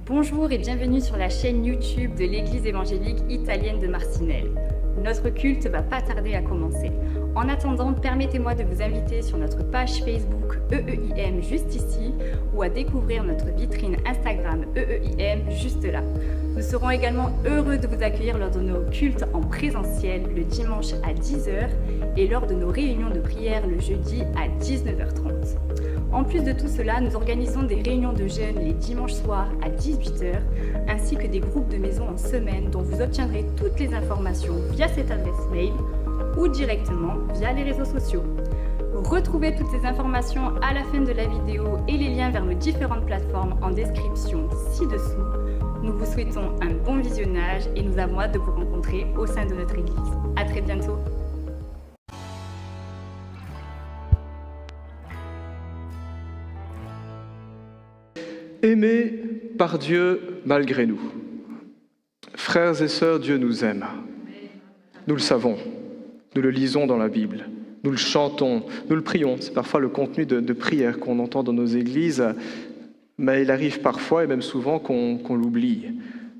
Bonjour et bienvenue sur la chaîne YouTube de l'Église évangélique italienne de Marcinelle. Notre culte va pas tarder à commencer. En attendant, permettez-moi de vous inviter sur notre page Facebook EEIM juste ici ou à découvrir notre vitrine Instagram EEIM juste là. Nous serons également heureux de vous accueillir lors de nos cultes en présentiel le dimanche à 10h et lors de nos réunions de prière le jeudi à 19h30. En plus de tout cela, nous organisons des réunions de jeunes les dimanches soirs à 18h, ainsi que des groupes de maison en semaine dont vous obtiendrez toutes les informations via cette adresse mail ou directement via les réseaux sociaux. Retrouvez toutes ces informations à la fin de la vidéo et les liens vers nos différentes plateformes en description ci-dessous. Nous vous souhaitons un bon visionnage et nous avons hâte de vous rencontrer au sein de notre église. À très bientôt. Aimés par Dieu malgré nous. Frères et sœurs, Dieu nous aime. Nous le savons, nous le lisons dans la Bible, nous le chantons, nous le prions. C'est parfois le contenu de prière qu'on entend dans nos églises, mais il arrive parfois et même souvent qu'on l'oublie.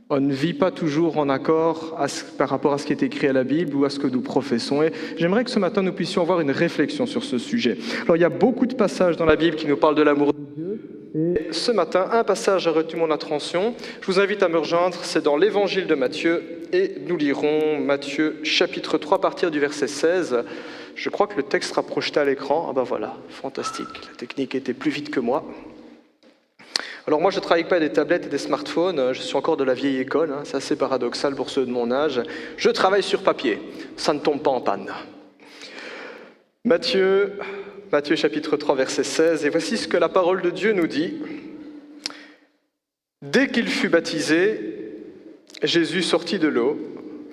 On ne vit pas toujours en accord par rapport à ce qui est écrit à la Bible ou à ce que nous professons. Et j'aimerais que ce matin, nous puissions avoir une réflexion sur ce sujet. Alors, il y a beaucoup de passages dans la Bible qui nous parlent de l'amour de Dieu. Et ce matin, un passage a retenu mon attention. Je vous invite à me rejoindre, c'est dans l'Évangile de Matthieu. Et nous lirons Matthieu chapitre 3 à partir du verset 16. Je crois que le texte sera projeté à l'écran. Ah ben voilà, fantastique. La technique était plus vite que moi. Alors moi, je ne travaille pas avec des tablettes et des smartphones, je suis encore de la vieille école, c'est assez paradoxal pour ceux de mon âge. Je travaille sur papier, ça ne tombe pas en panne. Matthieu chapitre 3, verset 16, et voici ce que la parole de Dieu nous dit. Dès qu'il fut baptisé, Jésus sortit de l'eau,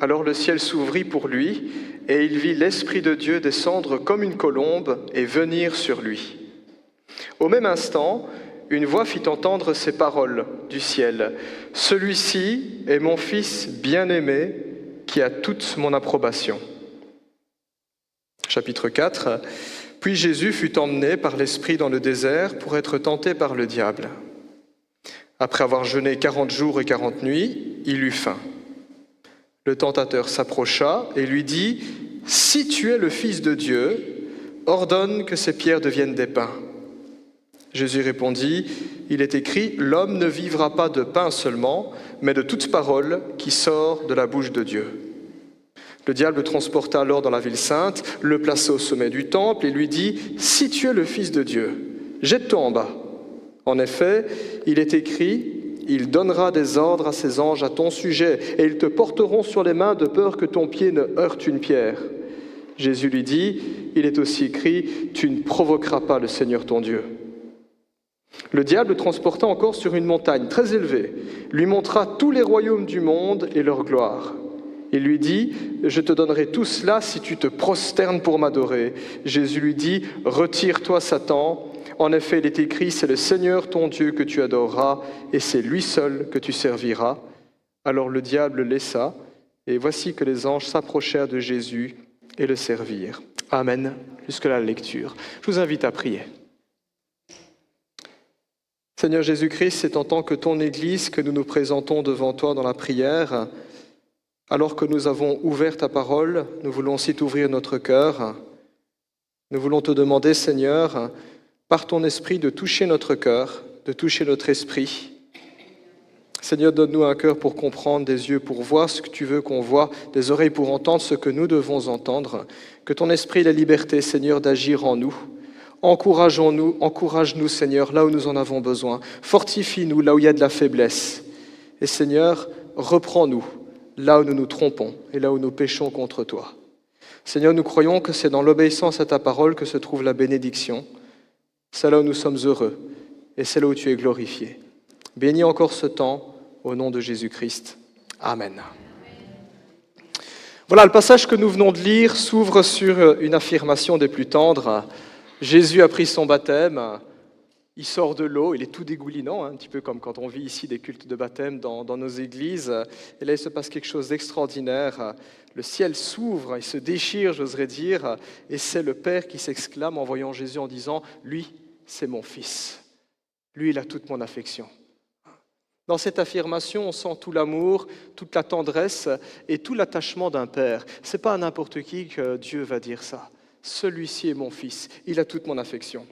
alors le ciel s'ouvrit pour lui, et il vit l'Esprit de Dieu descendre comme une colombe et venir sur lui. Au même instant, une voix fit entendre ces paroles du ciel. « Celui-ci est mon Fils bien-aimé, qui a toute mon approbation. » Chapitre 4. Puis Jésus fut emmené par l'Esprit dans le désert pour être tenté par le diable. Après avoir jeûné 40 jours et 40 nuits, il eut faim. Le tentateur s'approcha et lui dit « Si tu es le Fils de Dieu, ordonne que ces pierres deviennent des pains. » Jésus répondit, « Il est écrit, l'homme ne vivra pas de pain seulement, mais de toute parole qui sort de la bouche de Dieu. » Le diable le transporta alors dans la ville sainte, le plaça au sommet du temple et lui dit, « Si tu es le Fils de Dieu, jette-toi en bas. En effet, il est écrit, il donnera des ordres à ses anges à ton sujet, et ils te porteront sur les mains de peur que ton pied ne heurte une pierre. » Jésus lui dit, « Il est aussi écrit, tu ne provoqueras pas le Seigneur ton Dieu. » Le diable le transporta encore sur une montagne très élevée, lui montra tous les royaumes du monde et leur gloire. Il lui dit, « Je te donnerai tout cela si tu te prosternes pour m'adorer. » Jésus lui dit, « Retire-toi, Satan. En effet, il est écrit, c'est le Seigneur ton Dieu que tu adoreras, et c'est lui seul que tu serviras. » Alors le diable le laissa, et voici que les anges s'approchèrent de Jésus et le servirent. Amen. Jusque-là la lecture. Je vous invite à prier. Seigneur Jésus-Christ, c'est en tant que ton Église que nous nous présentons devant toi dans la prière. Alors que nous avons ouvert ta parole, nous voulons aussi t'ouvrir notre cœur. Nous voulons te demander, Seigneur, par ton esprit, de toucher notre cœur, de toucher notre esprit. Seigneur, donne-nous un cœur pour comprendre, des yeux pour voir ce que tu veux qu'on voit, des oreilles pour entendre ce que nous devons entendre. Que ton esprit ait la liberté, Seigneur, d'agir en nous. Encourage-nous, Seigneur, là où nous en avons besoin. Fortifie-nous là où il y a de la faiblesse. Et Seigneur, reprends-nous là où nous nous trompons et là où nous péchons contre toi. Seigneur, nous croyons que c'est dans l'obéissance à ta parole que se trouve la bénédiction. C'est là où nous sommes heureux et c'est là où tu es glorifié. Bénis encore ce temps au nom de Jésus-Christ. Amen. Voilà, le passage que nous venons de lire s'ouvre sur une affirmation des plus tendres. Jésus a pris son baptême, il sort de l'eau, il est tout dégoulinant, un petit peu comme quand on vit ici des cultes de baptême dans nos églises. Et là, il se passe quelque chose d'extraordinaire. Le ciel s'ouvre, il se déchire, j'oserais dire, et c'est le Père qui s'exclame en voyant Jésus en disant « Lui, c'est mon Fils. Lui, il a toute mon affection. » Dans cette affirmation, on sent tout l'amour, toute la tendresse et tout l'attachement d'un père. Ce n'est pas à n'importe qui que Dieu va dire ça. Celui-ci est mon fils, il a toute mon affection.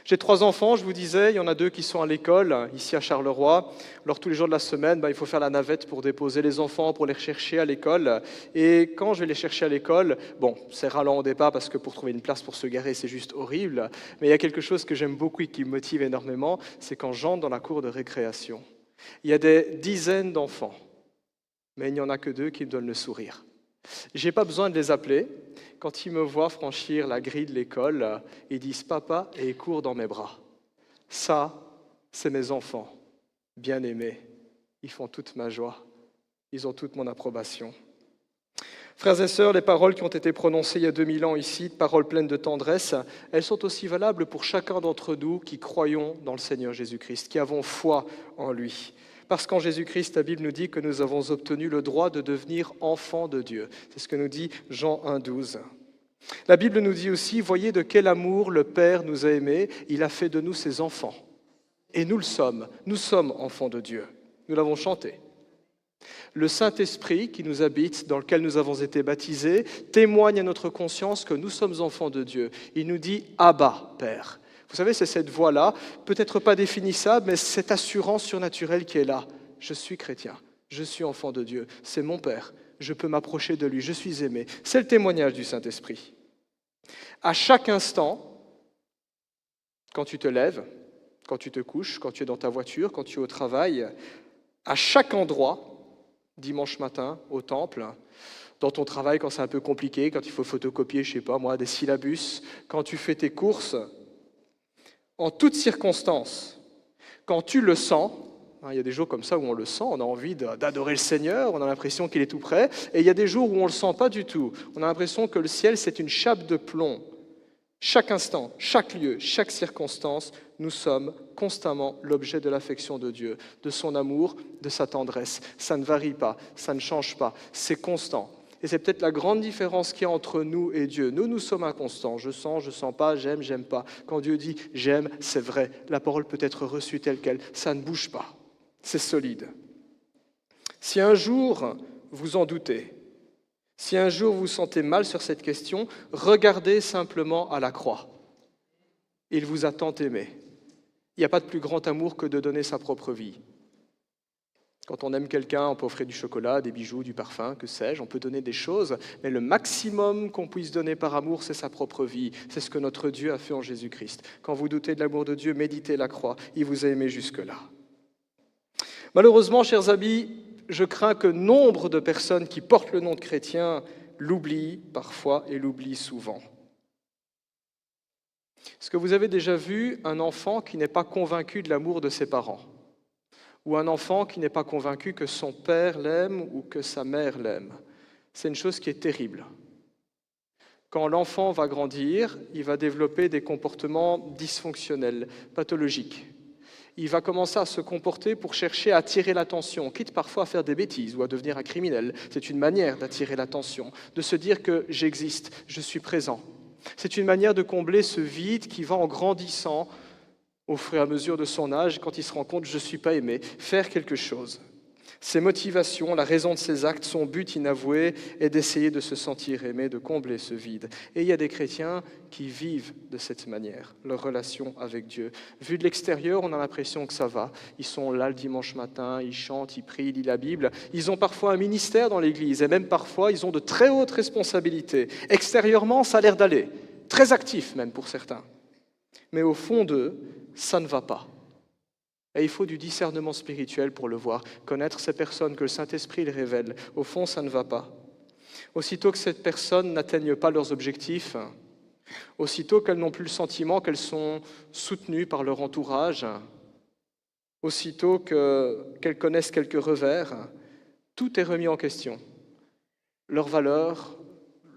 J'ai 3 enfants, je vous disais, il y en a 2 qui sont à l'école, ici à Charleroi. Alors tous les jours de la semaine, il faut faire la navette pour déposer les enfants, pour les rechercher à l'école. Et quand je vais les chercher à l'école, c'est ralent au départ parce que pour trouver une place pour se garer, c'est juste horrible. Mais il y a quelque chose que j'aime beaucoup et qui me motive énormément, c'est quand j'entre dans la cour de récréation. Il y a des dizaines d'enfants, mais il n'y en a que 2 qui me donnent le sourire. Je n'ai pas besoin de les appeler. Quand ils me voient franchir la grille de l'école, ils disent « Papa » et ils courent dans mes bras. Ça, c'est mes enfants, bien-aimés. Ils font toute ma joie. Ils ont toute mon approbation. Frères et sœurs, les paroles qui ont été prononcées il y a 2000 ans ici, paroles pleines de tendresse, elles sont aussi valables pour chacun d'entre nous qui croyons dans le Seigneur Jésus-Christ, qui avons foi en lui. Parce qu'en Jésus-Christ, la Bible nous dit que nous avons obtenu le droit de devenir enfants de Dieu. C'est ce que nous dit Jean 1,12. La Bible nous dit aussi, voyez de quel amour le Père nous a aimés, il a fait de nous ses enfants. Et nous sommes enfants de Dieu. Nous l'avons chanté. Le Saint-Esprit qui nous habite, dans lequel nous avons été baptisés, témoigne à notre conscience que nous sommes enfants de Dieu. Il nous dit « Abba, Père ». Vous savez, c'est cette voix-là, peut-être pas définissable, mais cette assurance surnaturelle qui est là. Je suis chrétien, je suis enfant de Dieu, c'est mon Père, je peux m'approcher de lui, je suis aimé. C'est le témoignage du Saint-Esprit. À chaque instant, quand tu te lèves, quand tu te couches, quand tu es dans ta voiture, quand tu es au travail, à chaque endroit, dimanche matin, au temple, dans ton travail quand c'est un peu compliqué, quand il faut photocopier, je sais pas moi, des syllabus, quand tu fais tes courses, en toutes circonstances, quand tu le sens, il y a des jours comme ça où on le sent, on a envie d'adorer le Seigneur, on a l'impression qu'il est tout près, et il y a des jours où on ne le sent pas du tout. On a l'impression que le ciel, c'est une chape de plomb. Chaque instant, chaque lieu, chaque circonstance, nous sommes constamment l'objet de l'affection de Dieu, de son amour, de sa tendresse. Ça ne varie pas, ça ne change pas, c'est constant. Et c'est peut-être la grande différence qu'il y a entre nous et Dieu. Nous sommes inconstants. Je sens pas, j'aime pas. Quand Dieu dit « j'aime », c'est vrai. La parole peut être reçue telle qu'elle. Ça ne bouge pas. C'est solide. Si un jour vous en doutez, si un jour vous vous sentez mal sur cette question, regardez simplement à la croix. Il vous a tant aimé. Il n'y a pas de plus grand amour que de donner sa propre vie. Quand on aime quelqu'un, on peut offrir du chocolat, des bijoux, du parfum, que sais-je, on peut donner des choses, mais le maximum qu'on puisse donner par amour, c'est sa propre vie. C'est ce que notre Dieu a fait en Jésus-Christ. Quand vous doutez de l'amour de Dieu, méditez la croix. Il vous a aimé jusque-là. Malheureusement, chers amis, je crains que nombre de personnes qui portent le nom de chrétien l'oublient parfois et l'oublient souvent. Est-ce que vous avez déjà vu un enfant qui n'est pas convaincu de l'amour de ses parents ? Ou un enfant qui n'est pas convaincu que son père l'aime ou que sa mère l'aime? C'est une chose qui est terrible. Quand l'enfant va grandir, il va développer des comportements dysfonctionnels, pathologiques. Il va commencer à se comporter pour chercher à attirer l'attention, quitte parfois à faire des bêtises ou à devenir un criminel. C'est une manière d'attirer l'attention, de se dire que j'existe, je suis présent. C'est une manière de combler ce vide qui va en grandissant au fur et à mesure de son âge, quand il se rend compte « je ne suis pas aimé », faire quelque chose. Ses motivations, la raison de ses actes, son but inavoué est d'essayer de se sentir aimé, de combler ce vide. Et il y a des chrétiens qui vivent de cette manière, leur relation avec Dieu. Vu de l'extérieur, on a l'impression que ça va. Ils sont là le dimanche matin, ils chantent, ils prient, ils lisent la Bible. Ils ont parfois un ministère dans l'Église et même parfois, ils ont de très hautes responsabilités. Extérieurement, ça a l'air d'aller, très actif même pour certains. Mais au fond d'eux, ça ne va pas. Et il faut du discernement spirituel pour le voir, connaître ces personnes que le Saint-Esprit les révèle. Au fond, ça ne va pas. Aussitôt que ces personnes n'atteignent pas leurs objectifs, aussitôt qu'elles n'ont plus le sentiment qu'elles sont soutenues par leur entourage, aussitôt qu'elles connaissent quelques revers, tout est remis en question. Leurs valeurs,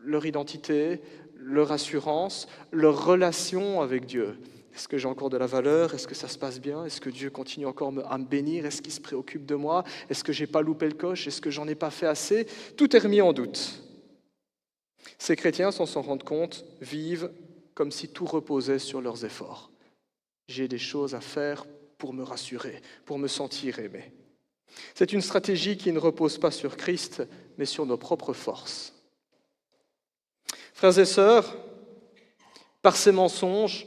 leur identité, leur assurance, leur relation avec Dieu. Est-ce que j'ai encore de la valeur? Est-ce que ça se passe bien? Est-ce que Dieu continue encore à me bénir? Est-ce qu'il se préoccupe de moi? Est-ce que je n'ai pas loupé le coche? Est-ce que j'en ai pas fait assez? Tout est remis en doute. Ces chrétiens, sans s'en rendre compte, vivent comme si tout reposait sur leurs efforts. J'ai des choses à faire pour me rassurer, pour me sentir aimé. C'est une stratégie qui ne repose pas sur Christ, mais sur nos propres forces. Frères et sœurs, par ces mensonges,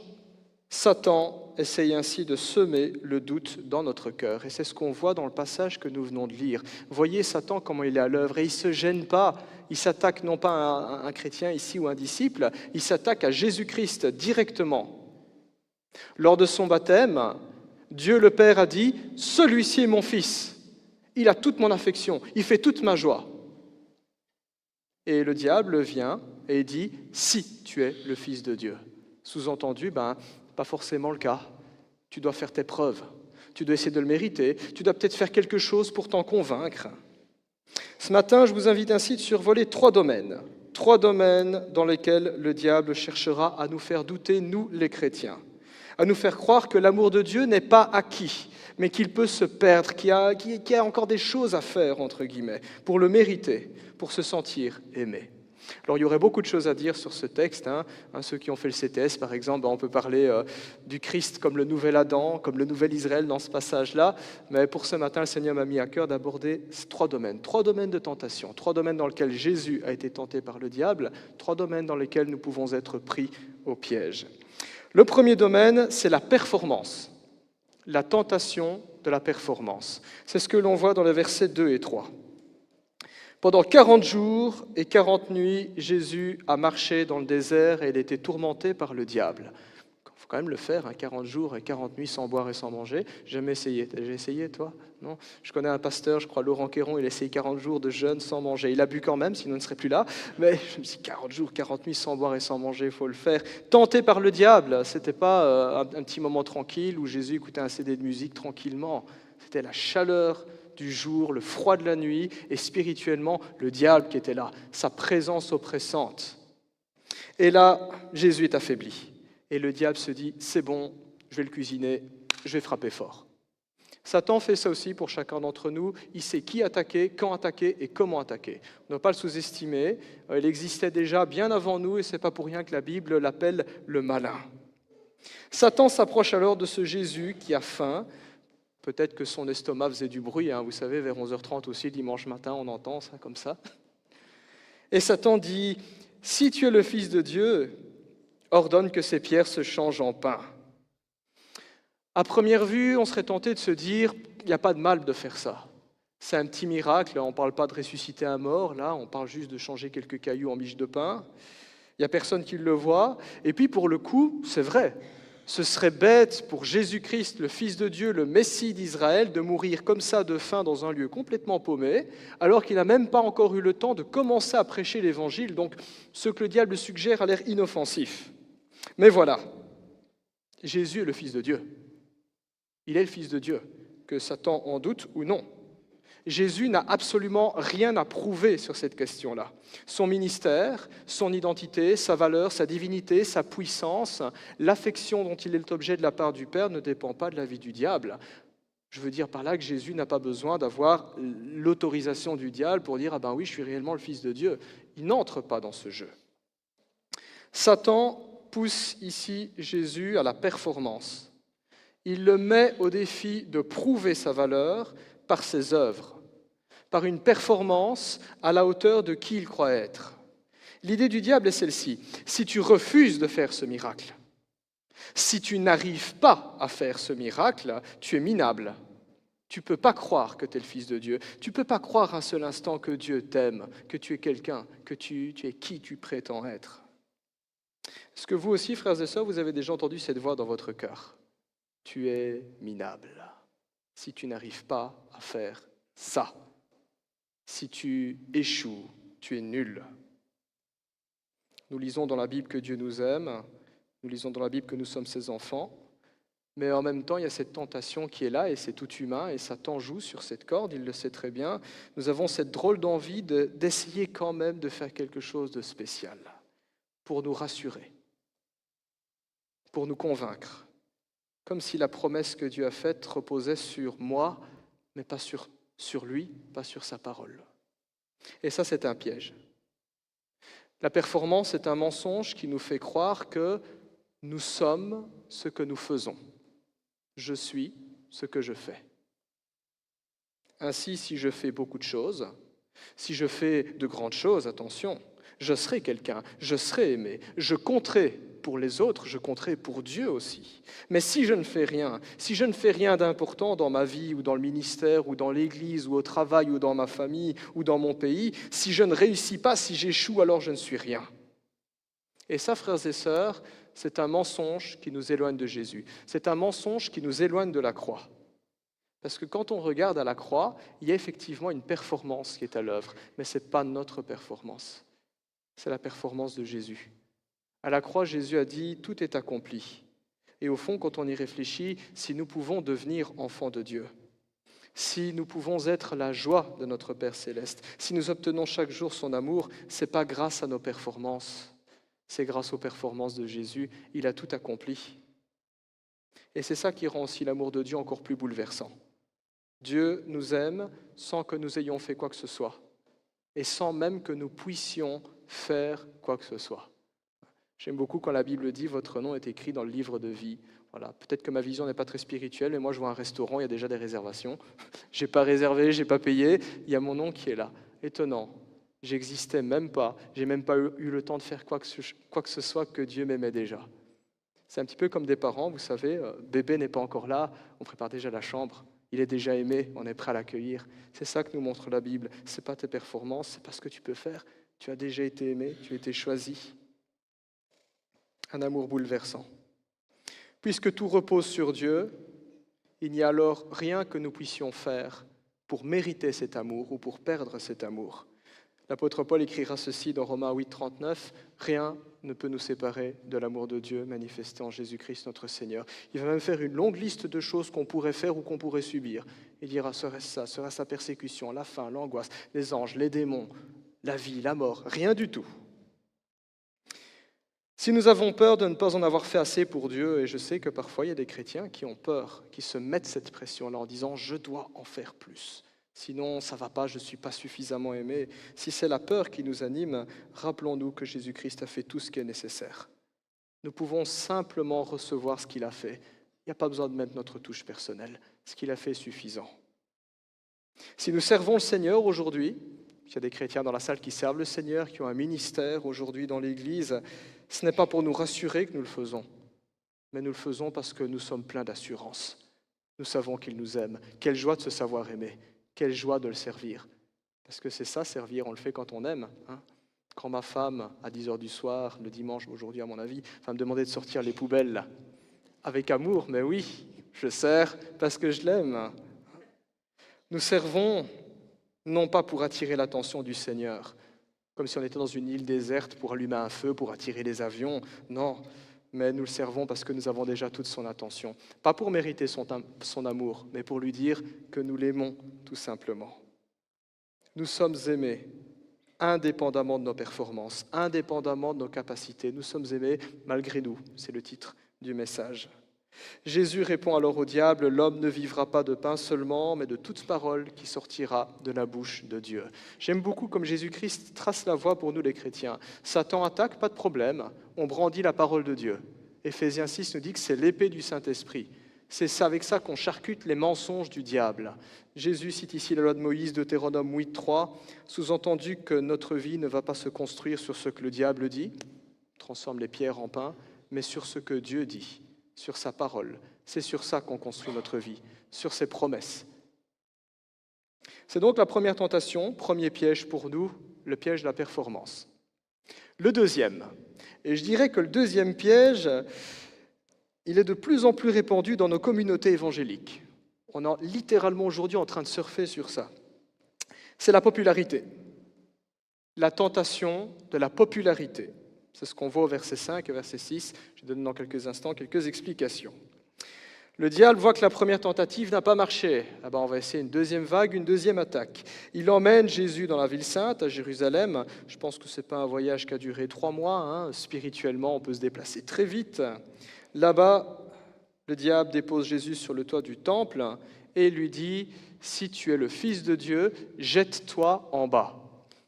Satan essaye ainsi de semer le doute dans notre cœur. Et c'est ce qu'on voit dans le passage que nous venons de lire. Voyez Satan comment il est à l'œuvre. Et il ne se gêne pas. Il s'attaque non pas à un chrétien ici ou un disciple, il s'attaque à Jésus-Christ directement. Lors de son baptême, Dieu le Père a dit « Celui-ci est mon fils. Il a toute mon affection. Il fait toute ma joie. » Et le diable vient et dit « Si tu es le Fils de Dieu. » Sous-entendu, pas forcément le cas. Tu dois faire tes preuves. Tu dois essayer de le mériter. Tu dois peut-être faire quelque chose pour t'en convaincre. Ce matin, je vous invite ainsi de survoler 3 domaines. 3 domaines dans lesquels le diable cherchera à nous faire douter, nous les chrétiens. À nous faire croire que l'amour de Dieu n'est pas acquis, mais qu'il peut se perdre, qu'il y a encore des choses à faire, entre guillemets, pour le mériter, pour se sentir aimé. Alors, il y aurait beaucoup de choses à dire sur ce texte. Ceux qui ont fait le CTS, par exemple, on peut parler du Christ comme le nouvel Adam, comme le nouvel Israël dans ce passage-là. Mais pour ce matin, le Seigneur m'a mis à cœur d'aborder 3 domaines. 3 domaines de tentation. 3 domaines dans lesquels Jésus a été tenté par le diable. 3 domaines dans lesquels nous pouvons être pris au piège. Le premier domaine, c'est la performance. La tentation de la performance. C'est ce que l'on voit dans les versets 2 et 3. Pendant 40 jours et 40 nuits, Jésus a marché dans le désert et il était tourmenté par le diable. Il faut quand même le faire, 40 jours et 40 nuits sans boire et sans manger. J'ai jamais essayé. T'as déjà essayé, toi? Non. Je connais un pasteur, je crois, Laurent Quéron, il a essayé 40 jours de jeûne sans manger. Il a bu quand même, sinon il ne serait plus là. Mais je me suis dit, 40 jours, 40 nuits sans boire et sans manger, il faut le faire. Tenté par le diable, ce n'était pas un petit moment tranquille où Jésus écoutait un CD de musique tranquillement. C'était la chaleur du jour, le froid de la nuit, et spirituellement, le diable qui était là, sa présence oppressante. Et là, Jésus est affaibli. Et le diable se dit, c'est bon, je vais le cuisiner, je vais frapper fort. Satan fait ça aussi pour chacun d'entre nous. Il sait qui attaquer, quand attaquer et comment attaquer. On ne doit pas le sous-estimer. Il existait déjà bien avant nous, et ce n'est pas pour rien que la Bible l'appelle le malin. Satan s'approche alors de ce Jésus qui a faim. Peut-être que son estomac faisait du bruit, vous savez, vers 11h30 aussi, dimanche matin, on entend ça comme ça. Et Satan dit, « Si tu es le Fils de Dieu, ordonne que ces pierres se changent en pain. » À première vue, on serait tenté de se dire, il n'y a pas de mal de faire ça. C'est un petit miracle, on ne parle pas de ressusciter un mort, là, on parle juste de changer quelques cailloux en miche de pain. Il n'y a personne qui le voit. Et puis pour le coup, c'est vrai. Ce serait bête pour Jésus-Christ, le Fils de Dieu, le Messie d'Israël, de mourir comme ça de faim dans un lieu complètement paumé, alors qu'il n'a même pas encore eu le temps de commencer à prêcher l'Évangile. Donc, ce que le diable suggère a l'air inoffensif. Mais voilà, Jésus est le Fils de Dieu. Il est le Fils de Dieu, que Satan en doute ou non. Jésus n'a absolument rien à prouver sur cette question-là. Son ministère, son identité, sa valeur, sa divinité, sa puissance, l'affection dont il est l'objet de la part du Père ne dépend pas de la vie du diable. Je veux dire par là que Jésus n'a pas besoin d'avoir l'autorisation du diable pour dire « Ah ben oui, je suis réellement le Fils de Dieu ». Il n'entre pas dans ce jeu. Satan pousse ici Jésus à la performance. Il le met au défi de prouver sa valeur par ses œuvres, par une performance à la hauteur de qui il croit être. L'idée du diable est celle-ci. Si tu refuses de faire ce miracle, si tu n'arrives pas à faire ce miracle, tu es minable. Tu ne peux pas croire que tu es le Fils de Dieu. Tu ne peux pas croire un seul instant que Dieu t'aime, que tu es quelqu'un, que tu es qui tu prétends être. Est-ce que vous aussi, frères et sœurs, vous avez déjà entendu cette voix dans votre cœur? Tu es minable si tu n'arrives pas à faire ça. Si tu échoues, tu es nul. Nous lisons dans la Bible que Dieu nous aime, nous lisons dans la Bible que nous sommes ses enfants, mais en même temps, il y a cette tentation qui est là, et c'est tout humain, et Satan joue sur cette corde, il le sait très bien. Nous avons cette drôle d'envie d'essayer quand même de faire quelque chose de spécial, pour nous rassurer, pour nous convaincre, comme si la promesse que Dieu a faite reposait sur moi, mais pas sur lui, pas sur sa parole. Et ça, c'est un piège. La performance est un mensonge qui nous fait croire que nous sommes ce que nous faisons. Je suis ce que je fais. Ainsi, si je fais beaucoup de choses, si je fais de grandes choses, attention, je serai quelqu'un, je serai aimé, je compterai pour les autres, je compterai pour Dieu aussi. Mais si je ne fais rien d'important dans ma vie ou dans le ministère ou dans l'Église ou au travail ou dans ma famille ou dans mon pays, si je ne réussis pas, si j'échoue, alors je ne suis rien. Et ça, frères et sœurs, c'est un mensonge qui nous éloigne de Jésus. C'est un mensonge qui nous éloigne de la croix. Parce que quand on regarde à la croix, il y a effectivement une performance qui est à l'œuvre, mais ce n'est pas notre performance, c'est la performance de Jésus. À la croix, Jésus a dit « tout est accompli ». Et au fond, quand on y réfléchit, si nous pouvons devenir enfants de Dieu, si nous pouvons être la joie de notre Père Céleste, si nous obtenons chaque jour son amour, ce n'est pas grâce à nos performances, c'est grâce aux performances de Jésus, il a tout accompli. Et c'est ça qui rend aussi l'amour de Dieu encore plus bouleversant. Dieu nous aime sans que nous ayons fait quoi que ce soit et sans même que nous puissions faire quoi que ce soit. J'aime beaucoup quand la Bible dit « Votre nom est écrit dans le livre de vie ». Voilà. Peut-être que ma vision n'est pas très spirituelle, mais moi je vois un restaurant, il y a déjà des réservations. Je n'ai pas réservé, je n'ai pas payé, il y a mon nom qui est là. Étonnant, j'existais même pas, j'ai même pas eu le temps de faire quoi que ce soit que Dieu m'aimait déjà. C'est un petit peu comme des parents, vous savez, bébé n'est pas encore là, on prépare déjà la chambre. Il est déjà aimé, on est prêt à l'accueillir. C'est ça que nous montre la Bible. Ce n'est pas tes performances, ce n'est pas ce que tu peux faire. Tu as déjà été aimé, tu as été choisi. Un amour bouleversant. Puisque tout repose sur Dieu, il n'y a alors rien que nous puissions faire pour mériter cet amour ou pour perdre cet amour. L'apôtre Paul écrira ceci dans Romains 8, 39, « Rien ne peut nous séparer de l'amour de Dieu manifesté en Jésus-Christ notre Seigneur. » Il va même faire une longue liste de choses qu'on pourrait faire ou qu'on pourrait subir. Il dira, serait-ce ça, serait-ce la persécution, la faim, l'angoisse, les anges, les démons, la vie, la mort, rien du tout. Si nous avons peur de ne pas en avoir fait assez pour Dieu, et je sais que parfois il y a des chrétiens qui ont peur, qui se mettent cette pression-là en disant « je dois en faire plus ». Sinon, ça ne va pas, je ne suis pas suffisamment aimé. Si c'est la peur qui nous anime, rappelons-nous que Jésus-Christ a fait tout ce qui est nécessaire. Nous pouvons simplement recevoir ce qu'il a fait. Il n'y a pas besoin de mettre notre touche personnelle. Ce qu'il a fait est suffisant. Si nous servons le Seigneur aujourd'hui, il y a des chrétiens dans la salle qui servent le Seigneur, qui ont un ministère aujourd'hui dans l'Église, ce n'est pas pour nous rassurer que nous le faisons, mais nous le faisons parce que nous sommes pleins d'assurance. Nous savons qu'il nous aime. Quelle joie de se savoir aimer. Quelle joie de le servir. Parce que c'est ça, servir, on le fait quand on aime. Quand ma femme, à 10h du soir, le dimanche, aujourd'hui à mon avis, va me demander de sortir les poubelles, là, avec amour, mais oui, je sers parce que je l'aime. Nous servons non pas pour attirer l'attention du Seigneur, comme si on était dans une île déserte pour allumer un feu, pour attirer les avions, non, mais nous le servons parce que nous avons déjà toute son attention. Pas pour mériter son amour, mais pour lui dire que nous l'aimons tout simplement. Nous sommes aimés indépendamment de nos performances, indépendamment de nos capacités. Nous sommes aimés malgré nous, c'est le titre du message. Jésus répond alors au diable, « L'homme ne vivra pas de pain seulement, mais de toute parole qui sortira de la bouche de Dieu. » J'aime beaucoup comme Jésus-Christ trace la voie pour nous les chrétiens. Satan attaque, pas de problème, on brandit la parole de Dieu. Éphésiens 6 nous dit que c'est l'épée du Saint-Esprit. C'est avec ça qu'on charcute les mensonges du diable. Jésus cite ici la loi de Moïse, Deutéronome 8, 3, sous-entendu que notre vie ne va pas se construire sur ce que le diable dit, transforme les pierres en pain, mais sur ce que Dieu dit. Sur sa parole. C'est sur ça qu'on construit notre vie, sur ses promesses. C'est donc la première tentation, premier piège pour nous, le piège de la performance. Le deuxième, et je dirais que le deuxième piège, il est de plus en plus répandu dans nos communautés évangéliques. On est littéralement aujourd'hui en train de surfer sur ça. C'est la popularité. La tentation de la popularité. C'est ce qu'on voit au verset 5 et verset 6. Je donne dans quelques instants quelques explications. Le diable voit que la première tentative n'a pas marché. On va essayer une deuxième vague, une deuxième attaque. Il emmène Jésus dans la ville sainte, à Jérusalem. Je pense que ce n'est pas un voyage qui a duré 3 mois. Spirituellement, on peut se déplacer très vite. Là-bas, le diable dépose Jésus sur le toit du temple et lui dit « Si tu es le Fils de Dieu, jette-toi en bas. »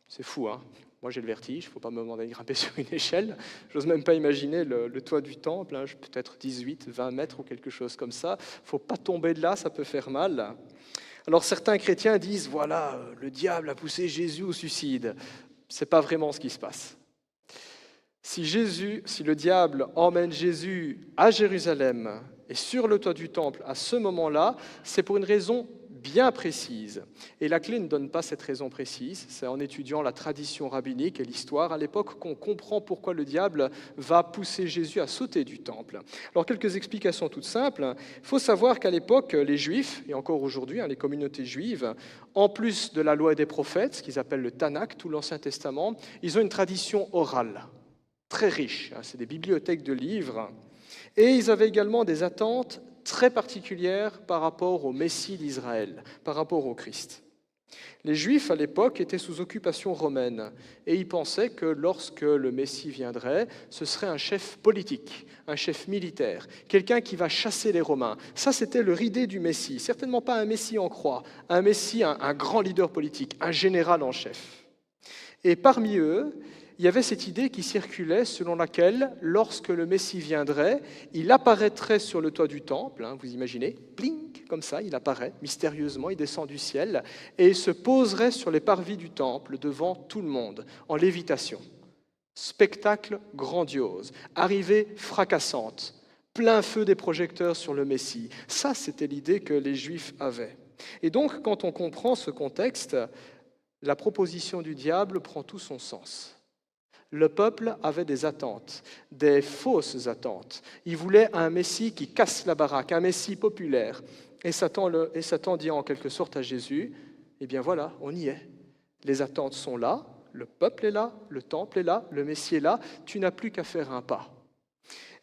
C'est fou, hein ? Moi, j'ai le vertige, il ne faut pas me demander de grimper sur une échelle. Je n'ose même pas imaginer le toit du temple, hein, peut-être 18, 20 mètres ou quelque chose comme ça. Il ne faut pas tomber de là, ça peut faire mal. Alors certains chrétiens disent, voilà, le diable a poussé Jésus au suicide. Ce n'est pas vraiment ce qui se passe. Si le diable emmène Jésus à Jérusalem et sur le toit du temple à ce moment-là, c'est pour une raison bien précise. Et la clé ne donne pas cette raison précise. C'est en étudiant la tradition rabbinique et l'histoire à l'époque qu'on comprend pourquoi le diable va pousser Jésus à sauter du temple. Alors, quelques explications toutes simples. Il faut savoir qu'à l'époque, les Juifs, et encore aujourd'hui, les communautés juives, en plus de la loi et des prophètes, ce qu'ils appellent le Tanakh, tout l'Ancien Testament, ils ont une tradition orale très riche. C'est des bibliothèques de livres. Et ils avaient également des attentes très particulière par rapport au Messie d'Israël, par rapport au Christ. Les Juifs, à l'époque, étaient sous occupation romaine et ils pensaient que lorsque le Messie viendrait, ce serait un chef politique, un chef militaire, quelqu'un qui va chasser les Romains. Ça, c'était leur idée du Messie. Certainement pas un Messie en croix, un Messie, un grand leader politique, un général en chef. Et parmi eux, il y avait cette idée qui circulait selon laquelle, lorsque le Messie viendrait, il apparaîtrait sur le toit du temple, vous imaginez, blink, comme ça, il apparaît mystérieusement, il descend du ciel, et il se poserait sur les parvis du temple devant tout le monde, en lévitation. Spectacle grandiose, arrivée fracassante, plein feu des projecteurs sur le Messie. Ça, c'était l'idée que les Juifs avaient. Et donc, quand on comprend ce contexte, la proposition du diable prend tout son sens. Le peuple avait des attentes, des fausses attentes. Il voulait un Messie qui casse la baraque, un Messie populaire. Et Satan dit en quelque sorte à Jésus, eh bien voilà, on y est. Les attentes sont là, le peuple est là, le temple est là, le Messie est là, tu n'as plus qu'à faire un pas.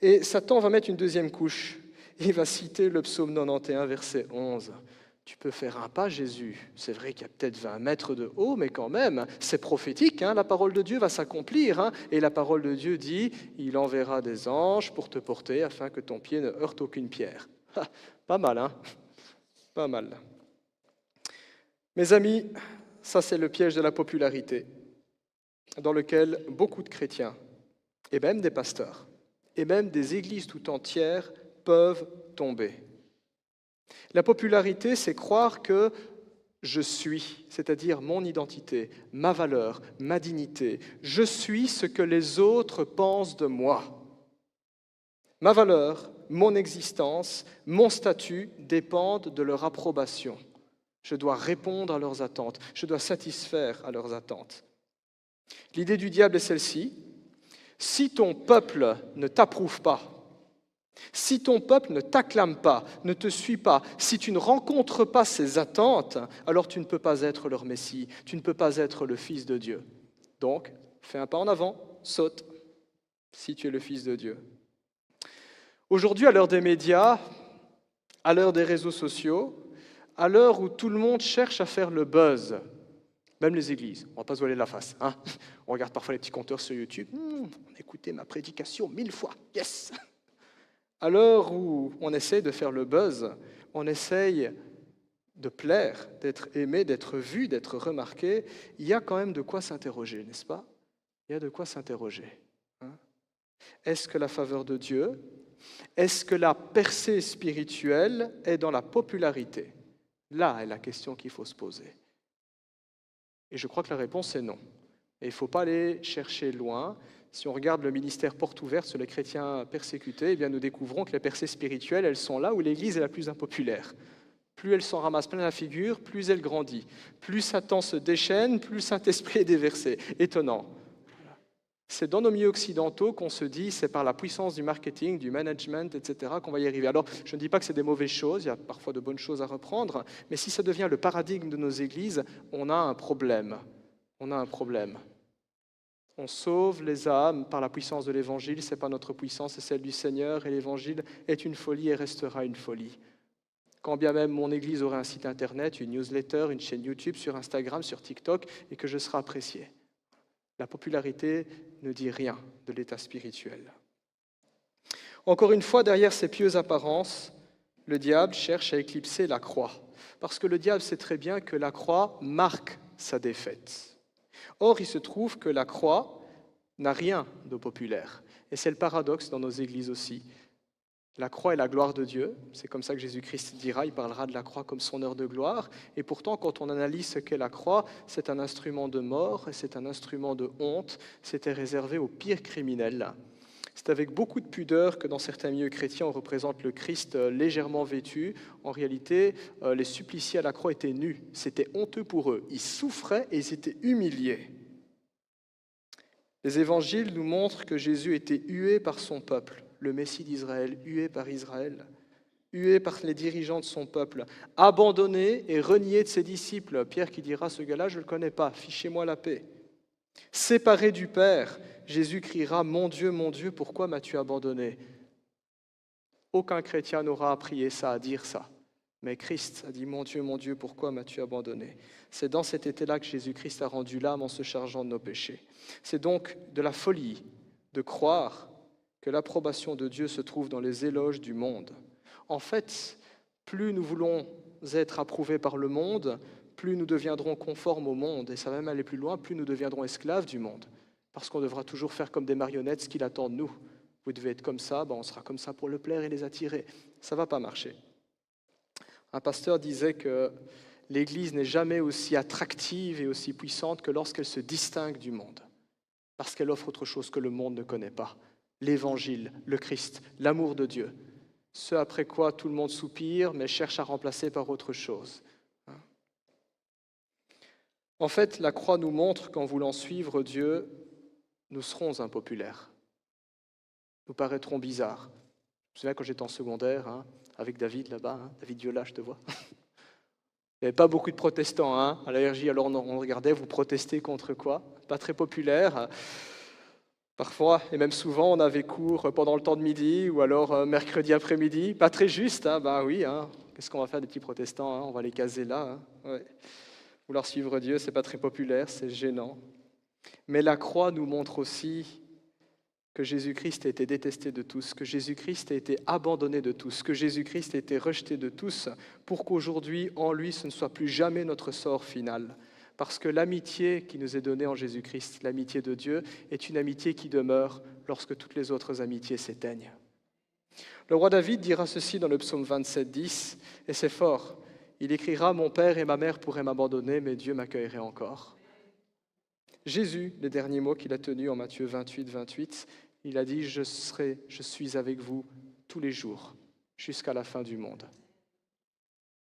Et Satan va mettre une deuxième couche. Il va citer le psaume 91, verset 11. Tu peux faire un pas, Jésus. C'est vrai qu'il y a peut-être 20 mètres de haut, mais quand même, c'est prophétique. La parole de Dieu va s'accomplir. Et la parole de Dieu dit, il enverra des anges pour te porter afin que ton pied ne heurte aucune pierre. Pas mal, Pas mal. Mes amis, ça c'est le piège de la popularité, dans lequel beaucoup de chrétiens, et même des pasteurs, et même des églises tout entières peuvent tomber. La popularité, c'est croire que je suis, c'est-à-dire mon identité, ma valeur, ma dignité. Je suis ce que les autres pensent de moi. Ma valeur, mon existence, mon statut dépendent de leur approbation. Je dois répondre à leurs attentes, je dois satisfaire à leurs attentes. L'idée du diable est celle-ci. Si ton peuple ne t'approuve pas, si ton peuple ne t'acclame pas, ne te suit pas, si tu ne rencontres pas ses attentes, alors tu ne peux pas être leur Messie, tu ne peux pas être le Fils de Dieu. Donc, fais un pas en avant, saute, si tu es le Fils de Dieu. Aujourd'hui, à l'heure des médias, à l'heure des réseaux sociaux, à l'heure où tout le monde cherche à faire le buzz, même les églises, on ne va pas se voiler la face. On regarde parfois les petits compteurs sur YouTube, on a écouté ma prédication 1000 fois, yes. À l'heure où on essaie de faire le buzz, on essaye de plaire, d'être aimé, d'être vu, d'être remarqué, il y a quand même de quoi s'interroger, n'est-ce pas? Il y a de quoi s'interroger. Est-ce que la faveur de Dieu, est-ce que la percée spirituelle est dans la popularité? Là est la question qu'il faut se poser. Et je crois que la réponse est non. Et il ne faut pas aller chercher loin. Si on regarde le ministère Porte Ouverte sur les chrétiens persécutés, eh bien nous découvrons que les percées spirituelles, elles sont là où l'Église est la plus impopulaire. Plus elle s'en ramasse plein la figure, plus elle grandit. Plus Satan se déchaîne, plus le Saint-Esprit est déversé. Étonnant. C'est dans nos milieux occidentaux qu'on se dit, c'est par la puissance du marketing, du management, etc., qu'on va y arriver. Alors, je ne dis pas que c'est des mauvaises choses, il y a parfois de bonnes choses à reprendre, mais si ça devient le paradigme de nos églises, on a un problème. On a un problème. On sauve les âmes par la puissance de l'Évangile, ce n'est pas notre puissance, c'est celle du Seigneur, et l'Évangile est une folie et restera une folie. Quand bien même mon Église aurait un site internet, une newsletter, une chaîne YouTube, sur Instagram, sur TikTok, et que je serai apprécié. La popularité ne dit rien de l'état spirituel. Encore une fois, derrière ces pieuses apparences, le diable cherche à éclipser la croix, parce que le diable sait très bien que la croix marque sa défaite. Or, il se trouve que la croix n'a rien de populaire. Et c'est le paradoxe dans nos églises aussi. La croix est la gloire de Dieu, c'est comme ça que Jésus-Christ dira, il parlera de la croix comme son heure de gloire, et pourtant quand on analyse ce qu'est la croix, c'est un instrument de mort, et c'est un instrument de honte, c'était réservé aux pires criminels. C'est avec beaucoup de pudeur que dans certains milieux chrétiens on représente le Christ légèrement vêtu. En réalité, les suppliciés à la croix étaient nus, c'était honteux pour eux, ils souffraient et ils étaient humiliés. Les évangiles nous montrent que Jésus était hué par son peuple, le Messie d'Israël, hué par Israël, hué par les dirigeants de son peuple, abandonné et renié de ses disciples. Pierre qui dira, ce gars-là, je ne le connais pas, fichez-moi la paix. Séparé du Père, Jésus criera, mon Dieu, pourquoi m'as-tu abandonné ? Aucun chrétien n'aura à prier ça, à dire ça. Mais Christ a dit, mon Dieu, pourquoi m'as-tu abandonné ? C'est dans cet été-là que Jésus-Christ a rendu l'âme en se chargeant de nos péchés. C'est donc de la folie de croire que l'approbation de Dieu se trouve dans les éloges du monde. En fait, plus nous voulons être approuvés par le monde, plus nous deviendrons conformes au monde, et ça va même aller plus loin, plus nous deviendrons esclaves du monde, parce qu'on devra toujours faire comme des marionnettes ce qu'il attend de nous. Vous devez être comme ça, on sera comme ça pour le plaire et les attirer. Ça ne va pas marcher. Un pasteur disait que l'Église n'est jamais aussi attractive et aussi puissante que lorsqu'elle se distingue du monde, parce qu'elle offre autre chose que le monde ne connaît pas. L'Évangile, le Christ, l'amour de Dieu. Ce après quoi tout le monde soupire, mais cherche à remplacer par autre chose. En fait, la croix nous montre qu'en voulant suivre Dieu, nous serons impopulaires. Nous paraîtrons bizarres. Je me souviens quand j'étais en secondaire, avec David là-bas, David Viola, je te vois. Il n'y avait pas beaucoup de protestants à la RJ, alors on regardait, vous protestez contre quoi ? Pas très populaire. Parfois, et même souvent, on avait cours pendant le temps de midi ou alors mercredi après-midi. Pas très juste, qu'est-ce qu'on va faire des petits protestants ? On va les caser là. Ouais. Vouloir suivre Dieu, c'est pas très populaire, c'est gênant. Mais la croix nous montre aussi que Jésus-Christ a été détesté de tous, que Jésus-Christ a été abandonné de tous, que Jésus-Christ a été rejeté de tous, pour qu'aujourd'hui, en lui, ce ne soit plus jamais notre sort final. Parce que l'amitié qui nous est donnée en Jésus-Christ, l'amitié de Dieu, est une amitié qui demeure lorsque toutes les autres amitiés s'éteignent. Le roi David dira ceci dans le psaume 27, 10, et c'est fort. Il écrira « Mon père et ma mère pourraient m'abandonner, mais Dieu m'accueillerait encore ». Jésus, les derniers mots qu'il a tenus en Matthieu 28, 28, il a dit « Je suis avec vous tous les jours, jusqu'à la fin du monde ».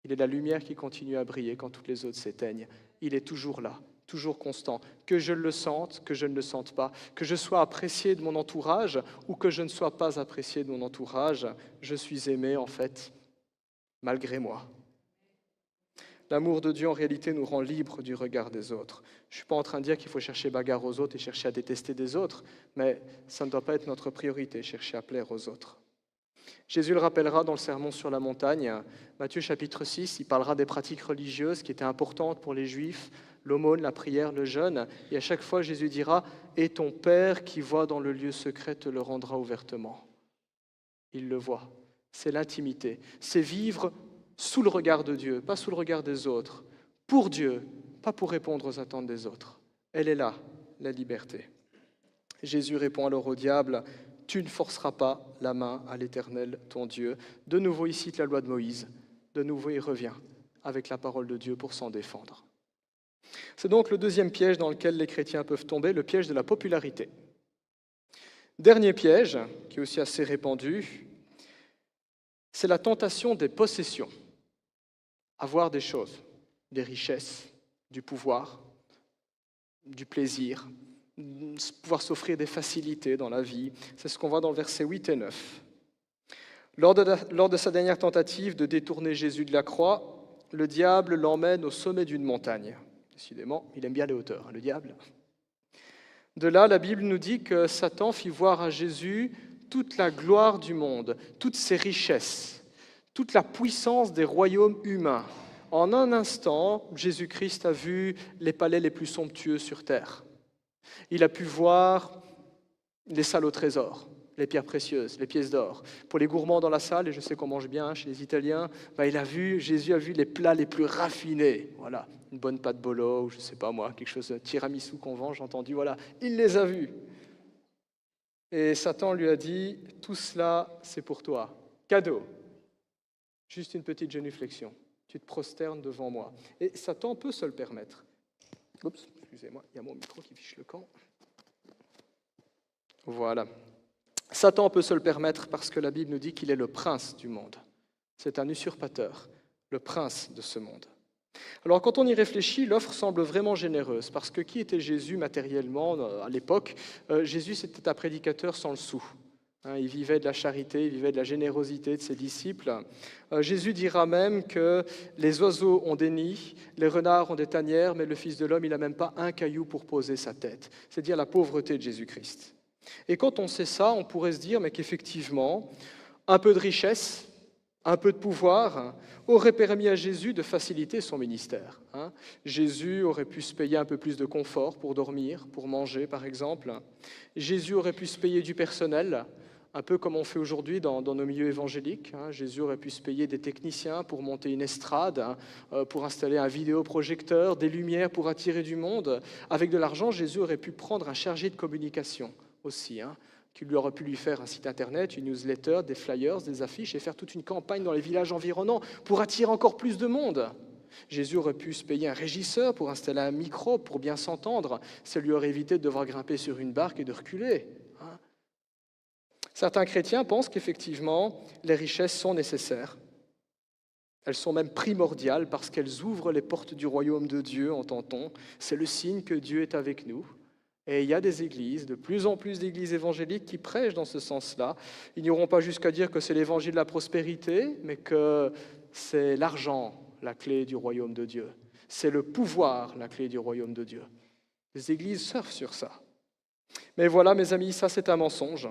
Il est la lumière qui continue à briller quand toutes les autres s'éteignent. Il est toujours là, toujours constant. Que je le sente, que je ne le sente pas, que je sois apprécié de mon entourage ou que je ne sois pas apprécié de mon entourage, je suis aimé en fait, malgré moi. L'amour de Dieu, en réalité, nous rend libres du regard des autres. Je ne suis pas en train de dire qu'il faut chercher bagarre aux autres et chercher à détester des autres, mais ça ne doit pas être notre priorité, chercher à plaire aux autres. Jésus le rappellera dans le Sermon sur la montagne, Matthieu chapitre 6, il parlera des pratiques religieuses qui étaient importantes pour les Juifs, l'aumône, la prière, le jeûne, et à chaque fois Jésus dira « Et ton Père qui voit dans le lieu secret te le rendra ouvertement ». Il le voit, c'est l'intimité, c'est vivre sous le regard de Dieu, pas sous le regard des autres, pour Dieu, pas pour répondre aux attentes des autres. Elle est là, la liberté. Jésus répond alors au diable « Tu ne forceras pas la main à l'Éternel, ton Dieu. » De nouveau, il cite la loi de Moïse. De nouveau, il revient avec la parole de Dieu pour s'en défendre. C'est donc le deuxième piège dans lequel les chrétiens peuvent tomber, le piège de la popularité. Dernier piège, qui est aussi assez répandu, c'est la tentation des possessions. Avoir des choses, des richesses, du pouvoir, du plaisir, pouvoir s'offrir des facilités dans la vie. C'est ce qu'on voit dans le verset 8 et 9. Lors de sa dernière tentative de détourner Jésus de la croix, le diable l'emmène au sommet d'une montagne. Décidément, il aime bien les hauteurs, le diable. De là, la Bible nous dit que Satan fit voir à Jésus toute la gloire du monde, toutes ses richesses, toute la puissance des royaumes humains. En un instant, Jésus-Christ a vu les palais les plus somptueux sur terre. Il a pu voir les salles au trésor, les pierres précieuses, les pièces d'or. Pour les gourmands dans la salle, et je sais qu'on mange bien chez les Italiens, Jésus a vu les plats les plus raffinés. Voilà, une bonne pâte bolo, ou je ne sais pas moi, quelque chose de tiramisu qu'on vend, j'ai entendu, voilà, il les a vus. Et Satan lui a dit, tout cela, c'est pour toi. Cadeau. Juste une petite génuflexion. Tu te prosternes devant moi. Et Satan peut se le permettre. Oups, excusez-moi, il y a mon micro qui fiche le camp. Voilà. Satan peut se le permettre parce que la Bible nous dit qu'il est le prince du monde. C'est un usurpateur, le prince de ce monde. Alors quand on y réfléchit, l'offre semble vraiment généreuse, parce que qui était Jésus matériellement à l'époque ? Jésus, c'était un prédicateur sans le sou. Il vivait de la charité, il vivait de la générosité de ses disciples. Jésus dira même que les oiseaux ont des nids, les renards ont des tanières, mais le Fils de l'homme, il n'a même pas un caillou pour poser sa tête. C'est dire la pauvreté de Jésus-Christ. Et quand on sait ça, on pourrait se dire mais qu'effectivement, un peu de richesse, un peu de pouvoir aurait permis à Jésus de faciliter son ministère. Jésus aurait pu se payer un peu plus de confort pour dormir, pour manger par exemple. Jésus aurait pu se payer du personnel, un peu comme on fait aujourd'hui dans nos milieux évangéliques. Jésus aurait pu se payer des techniciens pour monter une estrade, pour installer un vidéoprojecteur, des lumières pour attirer du monde. Avec de l'argent, Jésus aurait pu prendre un chargé de communication aussi, qui lui aurait pu lui faire un site internet, une newsletter, des flyers, des affiches et faire toute une campagne dans les villages environnants pour attirer encore plus de monde. Jésus aurait pu se payer un régisseur pour installer un micro, pour bien s'entendre. Ça lui aurait évité de devoir grimper sur une barque et de reculer. Certains chrétiens pensent qu'effectivement, les richesses sont nécessaires. Elles sont même primordiales parce qu'elles ouvrent les portes du royaume de Dieu, entend-on. C'est le signe que Dieu est avec nous. Et il y a des églises, de plus en plus d'églises évangéliques qui prêchent dans ce sens-là. Ils n'iront pas jusqu'à dire que c'est l'évangile de la prospérité, mais que c'est l'argent, la clé du royaume de Dieu. C'est le pouvoir, la clé du royaume de Dieu. Les églises surfent sur ça. Mais voilà, mes amis, ça c'est un mensonge.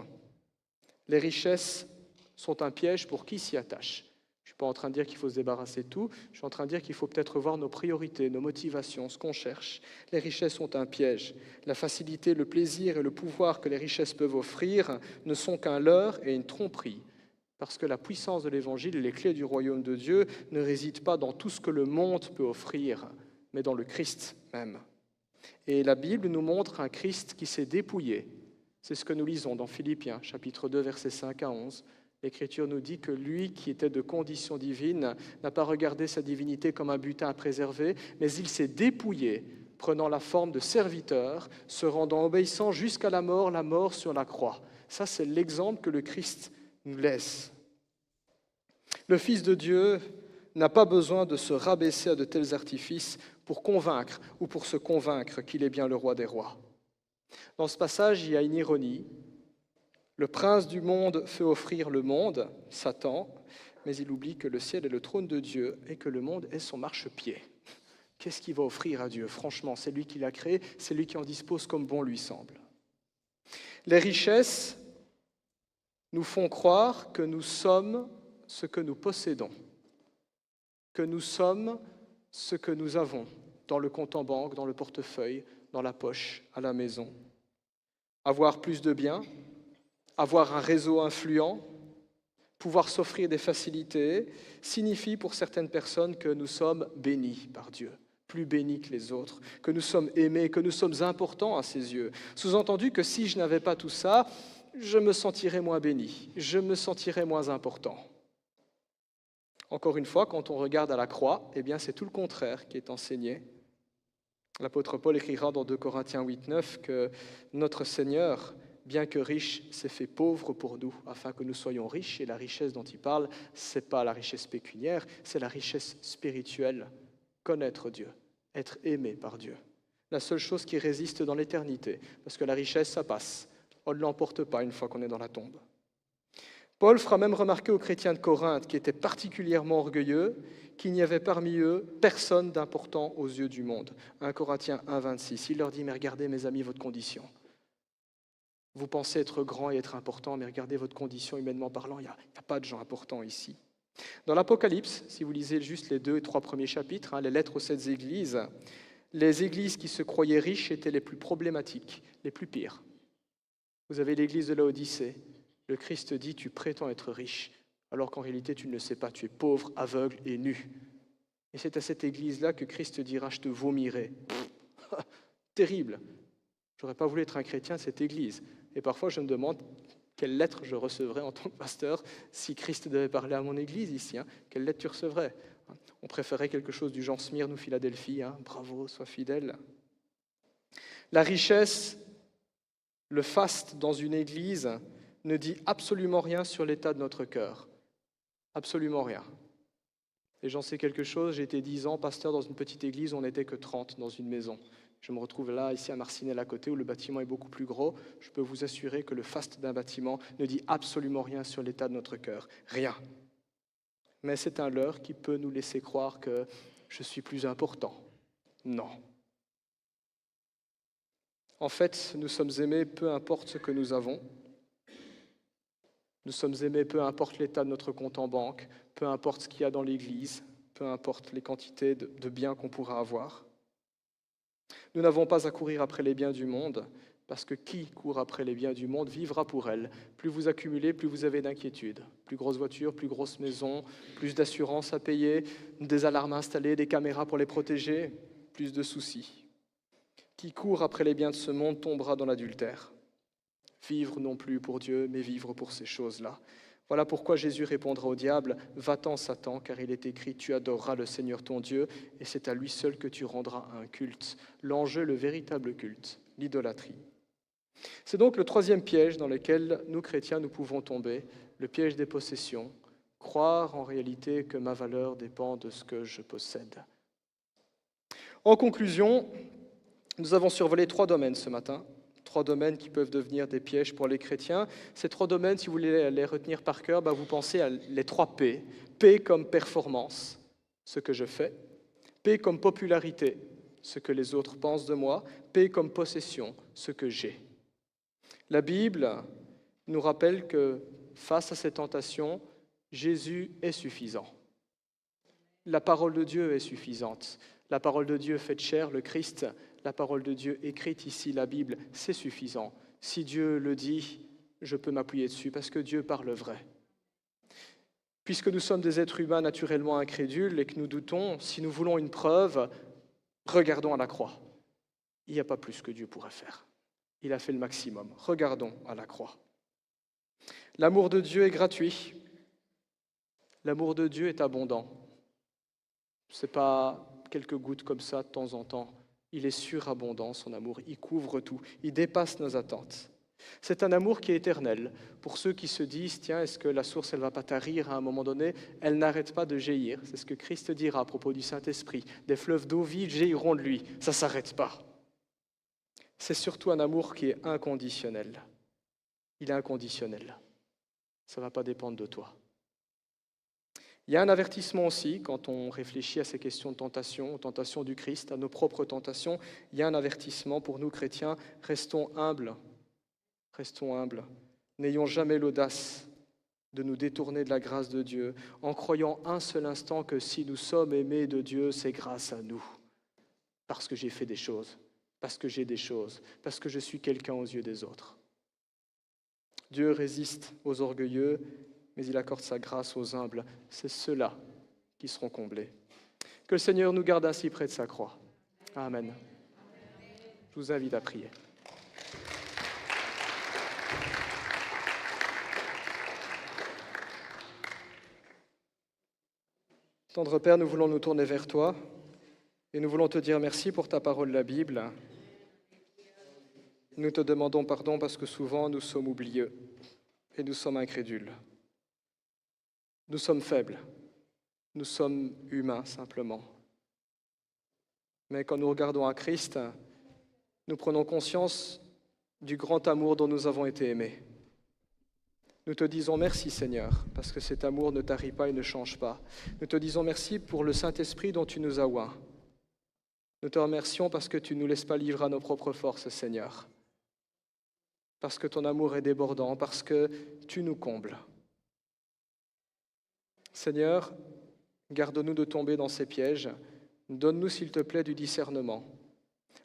Les richesses sont un piège pour qui s'y attache. Je ne suis pas en train de dire qu'il faut se débarrasser de tout, je suis en train de dire qu'il faut peut-être revoir nos priorités, nos motivations, ce qu'on cherche. Les richesses sont un piège. La facilité, le plaisir et le pouvoir que les richesses peuvent offrir ne sont qu'un leurre et une tromperie. Parce que la puissance de l'Évangile et les clés du royaume de Dieu ne résident pas dans tout ce que le monde peut offrir, mais dans le Christ même. Et la Bible nous montre un Christ qui s'est dépouillé. C'est ce que nous lisons dans Philippiens, chapitre 2, versets 5 à 11. L'Écriture nous dit que lui, qui était de condition divine, n'a pas regardé sa divinité comme un butin à préserver, mais il s'est dépouillé, prenant la forme de serviteur, se rendant obéissant jusqu'à la mort sur la croix. Ça, c'est l'exemple que le Christ nous laisse. Le Fils de Dieu n'a pas besoin de se rabaisser à de tels artifices pour convaincre ou pour se convaincre qu'il est bien le roi des rois. Dans ce passage, il y a une ironie. Le prince du monde fait offrir le monde, Satan, mais il oublie que le ciel est le trône de Dieu et que le monde est son marchepied. Qu'est-ce qu'il va offrir à Dieu ? Franchement, c'est lui qui l'a créé, c'est lui qui en dispose comme bon lui semble. Les richesses nous font croire que nous sommes ce que nous possédons, que nous sommes ce que nous avons dans le compte en banque, dans le portefeuille, dans la poche, à la maison. Avoir plus de biens, avoir un réseau influent, pouvoir s'offrir des facilités, signifie pour certaines personnes que nous sommes bénis par Dieu, plus bénis que les autres, que nous sommes aimés, que nous sommes importants à ses yeux. Sous-entendu que si je n'avais pas tout ça, je me sentirais moins béni, je me sentirais moins important. Encore une fois, quand on regarde à la croix, eh bien c'est tout le contraire qui est enseigné. L'apôtre Paul écrira dans 2 Corinthiens 8-9 que notre Seigneur, bien que riche, s'est fait pauvre pour nous, afin que nous soyons riches. Et la richesse dont il parle, ce n'est pas la richesse pécuniaire, c'est la richesse spirituelle, connaître Dieu, être aimé par Dieu. La seule chose qui résiste dans l'éternité, parce que la richesse, ça passe. On ne l'emporte pas une fois qu'on est dans la tombe. Paul fera même remarquer aux chrétiens de Corinthe, qui étaient particulièrement orgueilleux, qu'il n'y avait parmi eux personne d'important aux yeux du monde. 1 Corinthiens 1, 26. Il leur dit, mais regardez mes amis, votre condition. Vous pensez être grand et être important, mais regardez votre condition humainement parlant, il n'y a pas de gens importants ici. Dans l'Apocalypse, si vous lisez juste les 2 et 3 premiers chapitres, les lettres aux 7 églises, les églises qui se croyaient riches étaient les plus problématiques, les plus pires. Vous avez l'église de Laodicée, Le Christ dit, tu prétends être riche, alors qu'en réalité tu ne le sais pas, tu es pauvre, aveugle et nu. Et c'est à cette église-là que Christ dira, je te vomirai. Terrible. Je n'aurais pas voulu être un chrétien de cette église. Et parfois je me demande quelle lettre je recevrais en tant que pasteur si Christ devait parler à mon église ici. Quelle lettre tu recevrais? On préférait quelque chose du genre Smyrne ou Philadelphie. Bravo, sois fidèle. La richesse, le faste dans une église ne dit absolument rien sur l'état de notre cœur. Absolument rien. Et j'en sais quelque chose, j'ai été 10 ans pasteur dans une petite église où on n'était que 30 dans une maison. Je me retrouve là, ici à Marcinelle à côté, où le bâtiment est beaucoup plus gros. Je peux vous assurer que le faste d'un bâtiment ne dit absolument rien sur l'état de notre cœur. Rien. Mais c'est un leurre qui peut nous laisser croire que je suis plus important. Non. En fait, nous sommes aimés peu importe ce que nous avons. Nous sommes aimés peu importe l'état de notre compte en banque, peu importe ce qu'il y a dans l'église, peu importe les quantités de biens qu'on pourra avoir. Nous n'avons pas à courir après les biens du monde, parce que qui court après les biens du monde vivra pour elles. Plus vous accumulez, plus vous avez d'inquiétudes. Plus grosse voiture, plus grosse maison, plus d'assurance à payer, des alarmes installées, des caméras pour les protéger, plus de soucis. Qui court après les biens de ce monde tombera dans l'adultère. Vivre non plus pour Dieu, mais vivre pour ces choses-là. Voilà pourquoi Jésus répondra au diable, « Va-t'en, Satan, car il est écrit, tu adoreras le Seigneur ton Dieu, et c'est à lui seul que tu rendras un culte. » L'enjeu, le véritable culte, l'idolâtrie. C'est donc le troisième piège dans lequel nous, chrétiens, nous pouvons tomber, le piège des possessions, croire en réalité que ma valeur dépend de ce que je possède. En conclusion, nous avons survolé 3 domaines ce matin. 3 domaines qui peuvent devenir des pièges pour les chrétiens. Ces 3 domaines, si vous voulez les retenir par cœur, vous pensez à les 3 P. P comme performance, ce que je fais. P comme popularité, ce que les autres pensent de moi. P comme possession, ce que j'ai. La Bible nous rappelle que face à ces tentations, Jésus est suffisant. La parole de Dieu est suffisante. La parole de Dieu faite chair, le Christ, la parole de Dieu écrite ici, la Bible, c'est suffisant. Si Dieu le dit, je peux m'appuyer dessus parce que Dieu parle vrai. Puisque nous sommes des êtres humains naturellement incrédules et que nous doutons, si nous voulons une preuve, regardons à la croix. Il n'y a pas plus que Dieu pourrait faire. Il a fait le maximum. Regardons à la croix. L'amour de Dieu est gratuit. L'amour de Dieu est abondant. Ce n'est pas quelques gouttes comme ça de temps en temps. Il est surabondant, son amour. Il couvre tout. Il dépasse nos attentes. C'est un amour qui est éternel. Pour ceux qui se disent, tiens, est-ce que la source, elle ne va pas tarir à un moment donné? Elle n'arrête pas de jaillir. C'est ce que Christ dira à propos du Saint-Esprit. Des fleuves d'eau vive jailliront de lui. Ça ne s'arrête pas. C'est surtout un amour qui est inconditionnel. Il est inconditionnel. Ça ne va pas dépendre de toi. Il y a un avertissement aussi, quand on réfléchit à ces questions de tentation, aux tentations du Christ, à nos propres tentations, il y a un avertissement pour nous chrétiens, restons humbles. Restons humbles. N'ayons jamais l'audace de nous détourner de la grâce de Dieu, en croyant un seul instant que si nous sommes aimés de Dieu, c'est grâce à nous. Parce que j'ai fait des choses, parce que j'ai des choses, parce que je suis quelqu'un aux yeux des autres. Dieu résiste aux orgueilleux, mais il accorde sa grâce aux humbles. C'est ceux-là qui seront comblés. Que le Seigneur nous garde ainsi près de sa croix. Amen. Je vous invite à prier. Tendre Père, nous voulons nous tourner vers toi et nous voulons te dire merci pour ta parole, la Bible. Nous te demandons pardon parce que souvent nous sommes oublieux et nous sommes incrédules. Nous sommes faibles, nous sommes humains simplement. Mais quand nous regardons à Christ, nous prenons conscience du grand amour dont nous avons été aimés. Nous te disons merci Seigneur, parce que cet amour ne tarit pas et ne change pas. Nous te disons merci pour le Saint-Esprit dont tu nous as oints. Nous te remercions parce que tu ne nous laisses pas livrer à nos propres forces, Seigneur. Parce que ton amour est débordant, parce que tu nous combles. Seigneur, garde-nous de tomber dans ces pièges. Donne-nous, s'il te plaît, du discernement.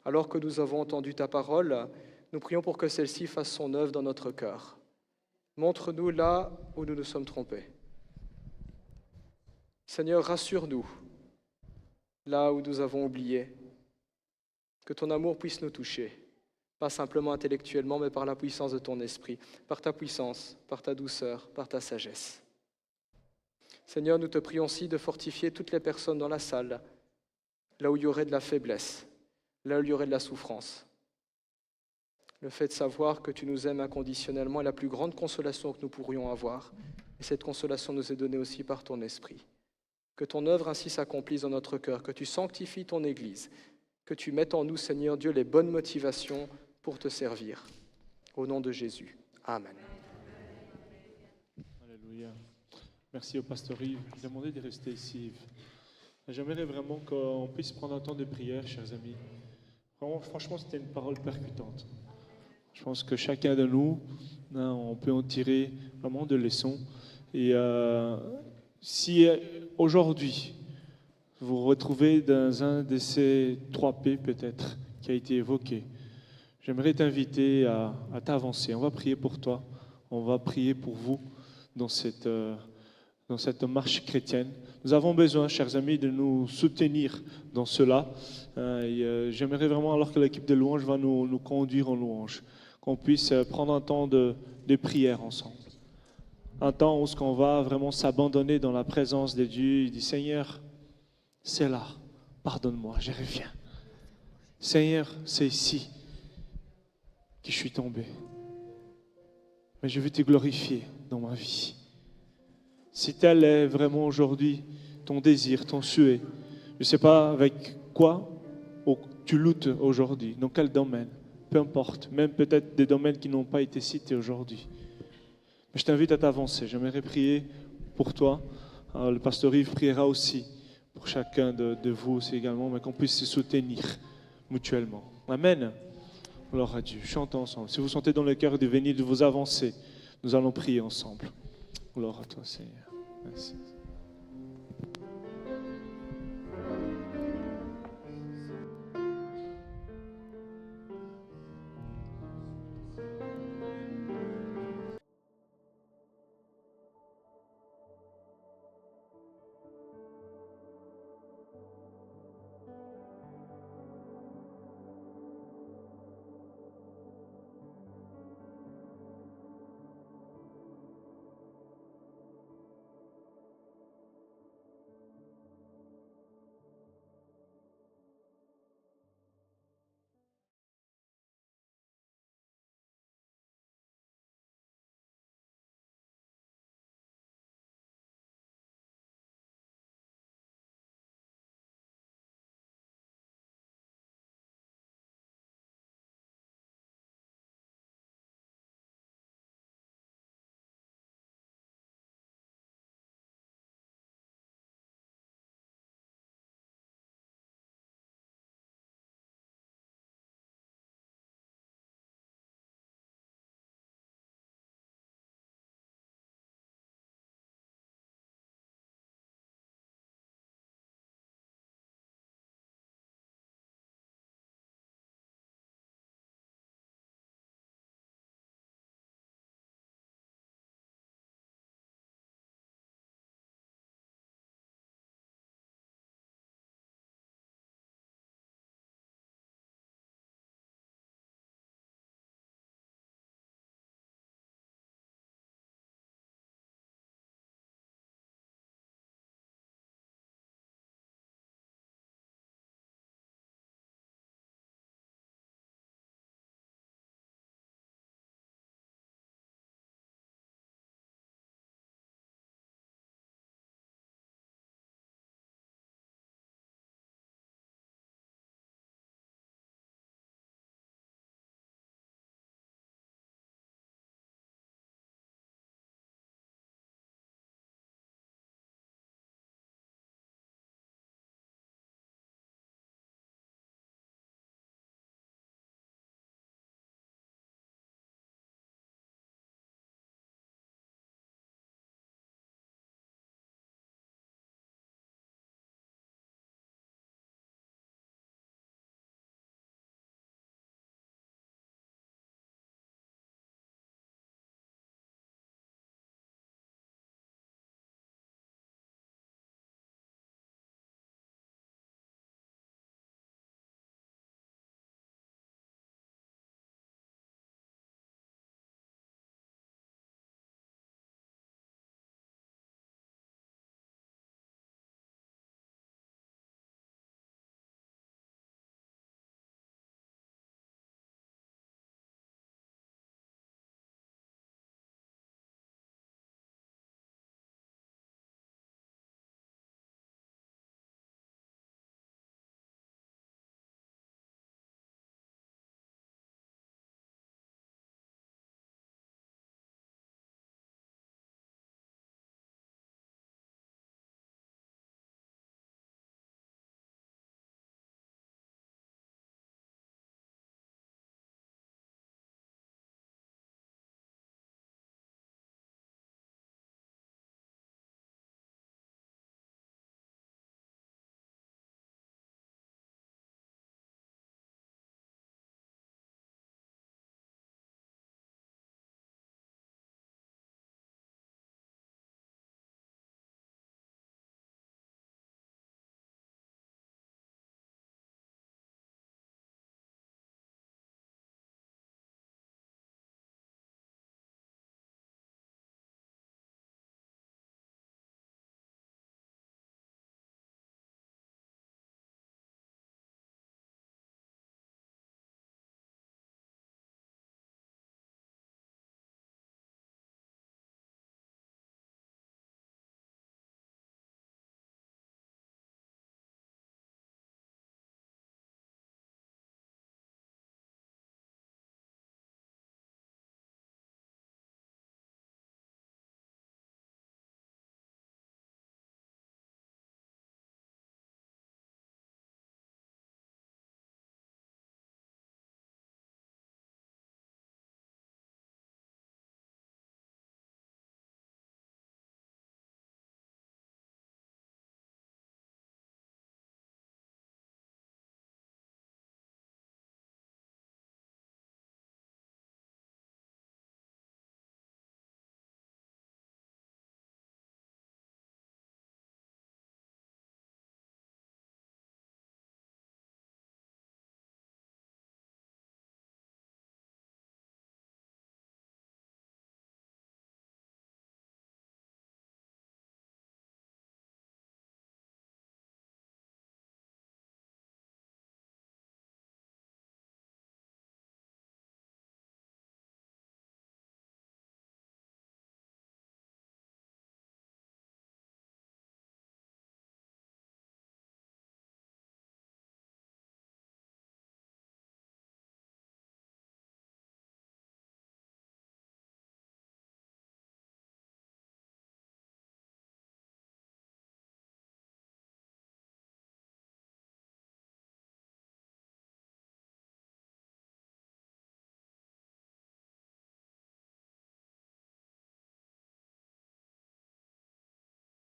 Alors que nous avons entendu ta parole, nous prions pour que celle-ci fasse son œuvre dans notre cœur. Montre-nous là où nous nous sommes trompés. Seigneur, rassure-nous là où nous avons oublié. Que ton amour puisse nous toucher, pas simplement intellectuellement, mais par la puissance de ton esprit, par ta puissance, par ta douceur, par ta sagesse. Seigneur, nous te prions aussi de fortifier toutes les personnes dans la salle, là où il y aurait de la faiblesse, là où il y aurait de la souffrance. Le fait de savoir que tu nous aimes inconditionnellement est la plus grande consolation que nous pourrions avoir. Et cette consolation nous est donnée aussi par ton esprit. Que ton œuvre ainsi s'accomplisse dans notre cœur, que tu sanctifies ton Église, que tu mettes en nous, Seigneur Dieu, les bonnes motivations pour te servir. Au nom de Jésus. Amen. Alléluia. Merci au pasteur Yves. Je vais demander de rester ici, Yves. J'aimerais vraiment qu'on puisse prendre un temps de prière, chers amis. Vraiment, franchement, c'était une parole percutante. Je pense que chacun de nous, on peut en tirer vraiment de leçons. Et si aujourd'hui, vous vous retrouvez dans un de ces 3 P peut-être qui a été évoqué, j'aimerais t'inviter à t'avancer. On va prier pour toi, on va prier pour vous dans cette marche chrétienne. Nous avons besoin, chers amis, de nous soutenir dans cela. J'aimerais vraiment, alors que l'équipe de louange va nous conduire en louange, qu'on puisse prendre un temps de prière ensemble. Un temps où on va vraiment s'abandonner dans la présence de Dieu. Il dit, Seigneur, c'est là, pardonne-moi, je reviens. Seigneur, c'est ici que je suis tombé. Mais je veux te glorifier dans ma vie. Si tel est vraiment aujourd'hui ton désir, ton souhait, je ne sais pas avec quoi tu luttes aujourd'hui, dans quel domaine, peu importe, même peut-être des domaines qui n'ont pas été cités aujourd'hui. Mais je t'invite à t'avancer. J'aimerais prier pour toi. Alors, le pasteur Yves priera aussi pour chacun de vous aussi également, mais qu'on puisse se soutenir mutuellement. Amen. Gloire à Dieu. Chantons ensemble. Si vous sentez dans le cœur de venir, de vous avancer, nous allons prier ensemble. Gloire à toi, Seigneur. Merci.